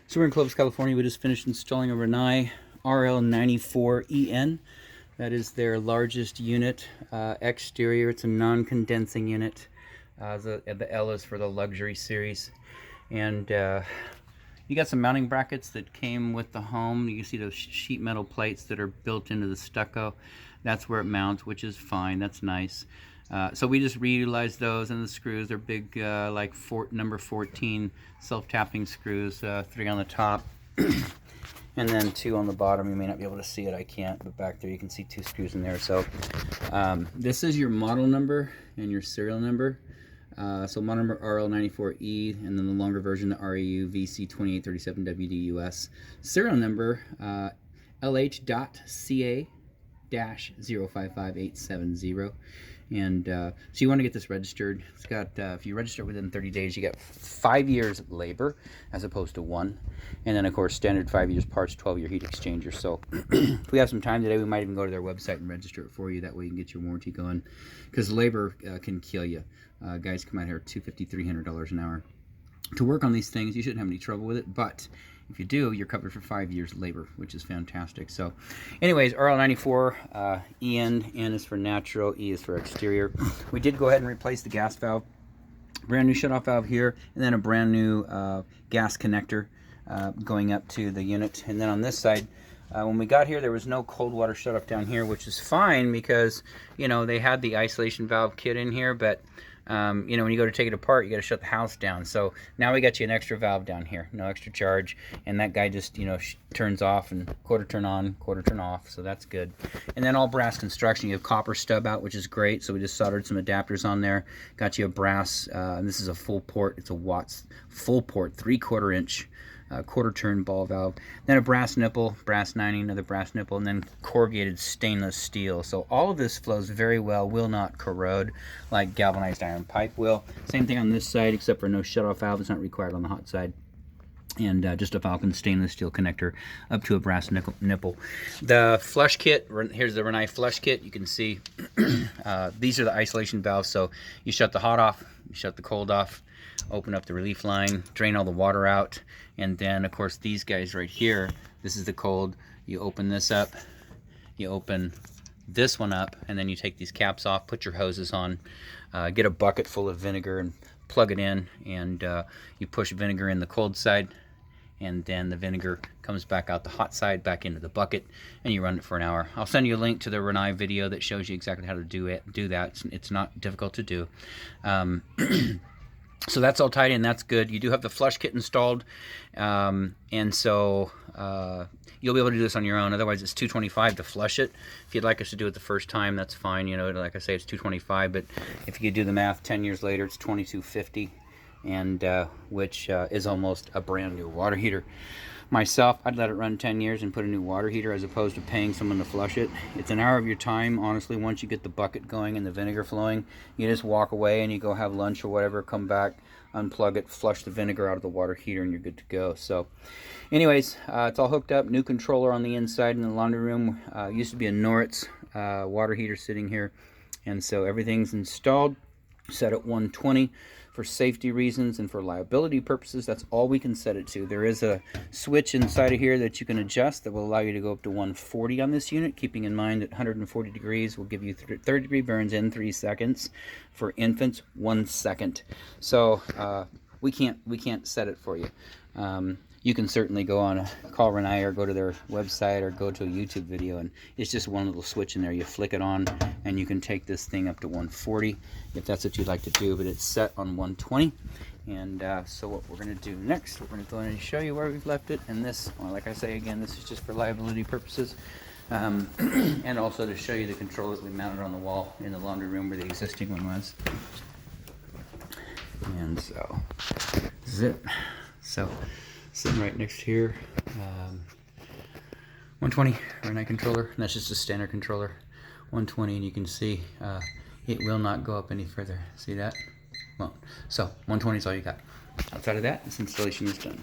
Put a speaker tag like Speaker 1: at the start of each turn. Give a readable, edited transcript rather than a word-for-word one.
Speaker 1: So we're in Clovis, California. We just finished installing a Rinnai RL94en. That is their largest unit. Exterior, it's a non-condensing unit. The L is for the luxury series. And you got some mounting brackets that came with the home. You can see those sheet metal plates that are built into the stucco. That's where it mounts, which is fine. That's nice. So we just reutilized those, and the screws. They're big, like number 14 self-tapping screws, 3 on the top and then 2 on the bottom. You may not be able to see it, I can't, but back there you can see 2 screws in there. So this is your model number and your serial number. So model number RL94E, and then the longer version, the REU VC2837WDUS. Serial number LH.CA-055870. And so you want to get this registered. It's got, if you register within 30 days, you get 5 years labor as opposed to 1. And then, of course, standard 5 years parts, 12-year heat exchanger. So if we have some time today, we might even go to their website and register it for you. That way you can get your warranty going. Because labor can kill you. Guys come out here $250, $300 an hour to work on these things. You shouldn't have any trouble with it. But if you do, you're covered for 5 years labor, which is fantastic. So anyways, RL94, N is for natural, E is for exterior. We did go ahead and replace the gas valve. Brand new shutoff valve here, and then a brand new gas connector going up to the unit. And then on this side, when we got here, there was no cold water shutoff down here, which is fine because, you know, they had the isolation valve kit in here, but you know, when you go to take it apart, you got to shut the house down. So now we got you an extra valve down here, no extra charge, and that guy just, you know, turns off and quarter turn on, quarter turn off. So that's good. And then all brass construction. You have copper stub out, which is great. So we just soldered some adapters on there. Got you a brass. And this is a full port. It's a Watts full port, 3/4 inch. Quarter turn ball valve, then a brass nipple, brass 90, another brass nipple, and then corrugated stainless steel. So all of this flows very well, will not corrode like galvanized iron pipe will. Same thing on this side, except for no shutoff valve. It's not required on the hot side. And just a Falcon stainless steel connector up to a brass nipple. The flush kit, here's the Rinnai flush kit. You can see these are the isolation valves. So you shut the hot off, you shut the cold off, open up the relief line, drain all the water out, and then of course these guys right here, this is the cold. You open this up, you open this one up, and then you take these caps off, put your hoses on, get a bucket full of vinegar and plug it in, and you push vinegar in the cold side, and then the vinegar comes back out the hot side, back into the bucket, and you run it for an hour. I'll send you a link to the Rinnai video that shows you exactly how to do that. It's not difficult to do. So that's all tied in, that's good. You do have the flush kit installed, and so you'll be able to do this on your own. Otherwise, it's $225 to flush it. If you'd like us to do it the first time, that's fine. You know, like I say, it's $225, but if you do the math, 10 years later, it's $2250, and which is almost a brand new water heater. Myself, I'd let it run 10 years and put a new water heater as opposed to paying someone to flush it. It's an hour of your time, honestly. Once you get the bucket going and the vinegar flowing, you just walk away and you go have lunch or whatever, come back, unplug it, flush the vinegar out of the water heater, and you're good to go. So anyways, it's all hooked up. New controller on the inside in the laundry room. Used to be a Noritz water heater sitting here, and so everything's installed, set at 120 for safety reasons and for liability purposes. That's all we can set it to. There is a switch inside of here that you can adjust that will allow you to go up to 140 on this unit, keeping in mind that 140 degrees will give you 30-degree burns in 3 seconds. For infants, 1 second. So we can't set it for you. You can certainly go on, call Rinnai or go to their website or go to a YouTube video, and it's just one little switch in there. You flick it on and you can take this thing up to 140 if that's what you'd like to do, but it's set on 120. And so what we're going to do next, we're going to go in and show you where we've left it. And this, well, like I say again, this is just for liability purposes, and also to show you the controller that we mounted on the wall in the laundry room where the existing one was. And so this is it. So sitting right next here, 120 Rinnai controller, and that's just a standard controller, 120, and you can see it will not go up any further. See that? Well, so 120 is all you got. Outside of that, this installation is done.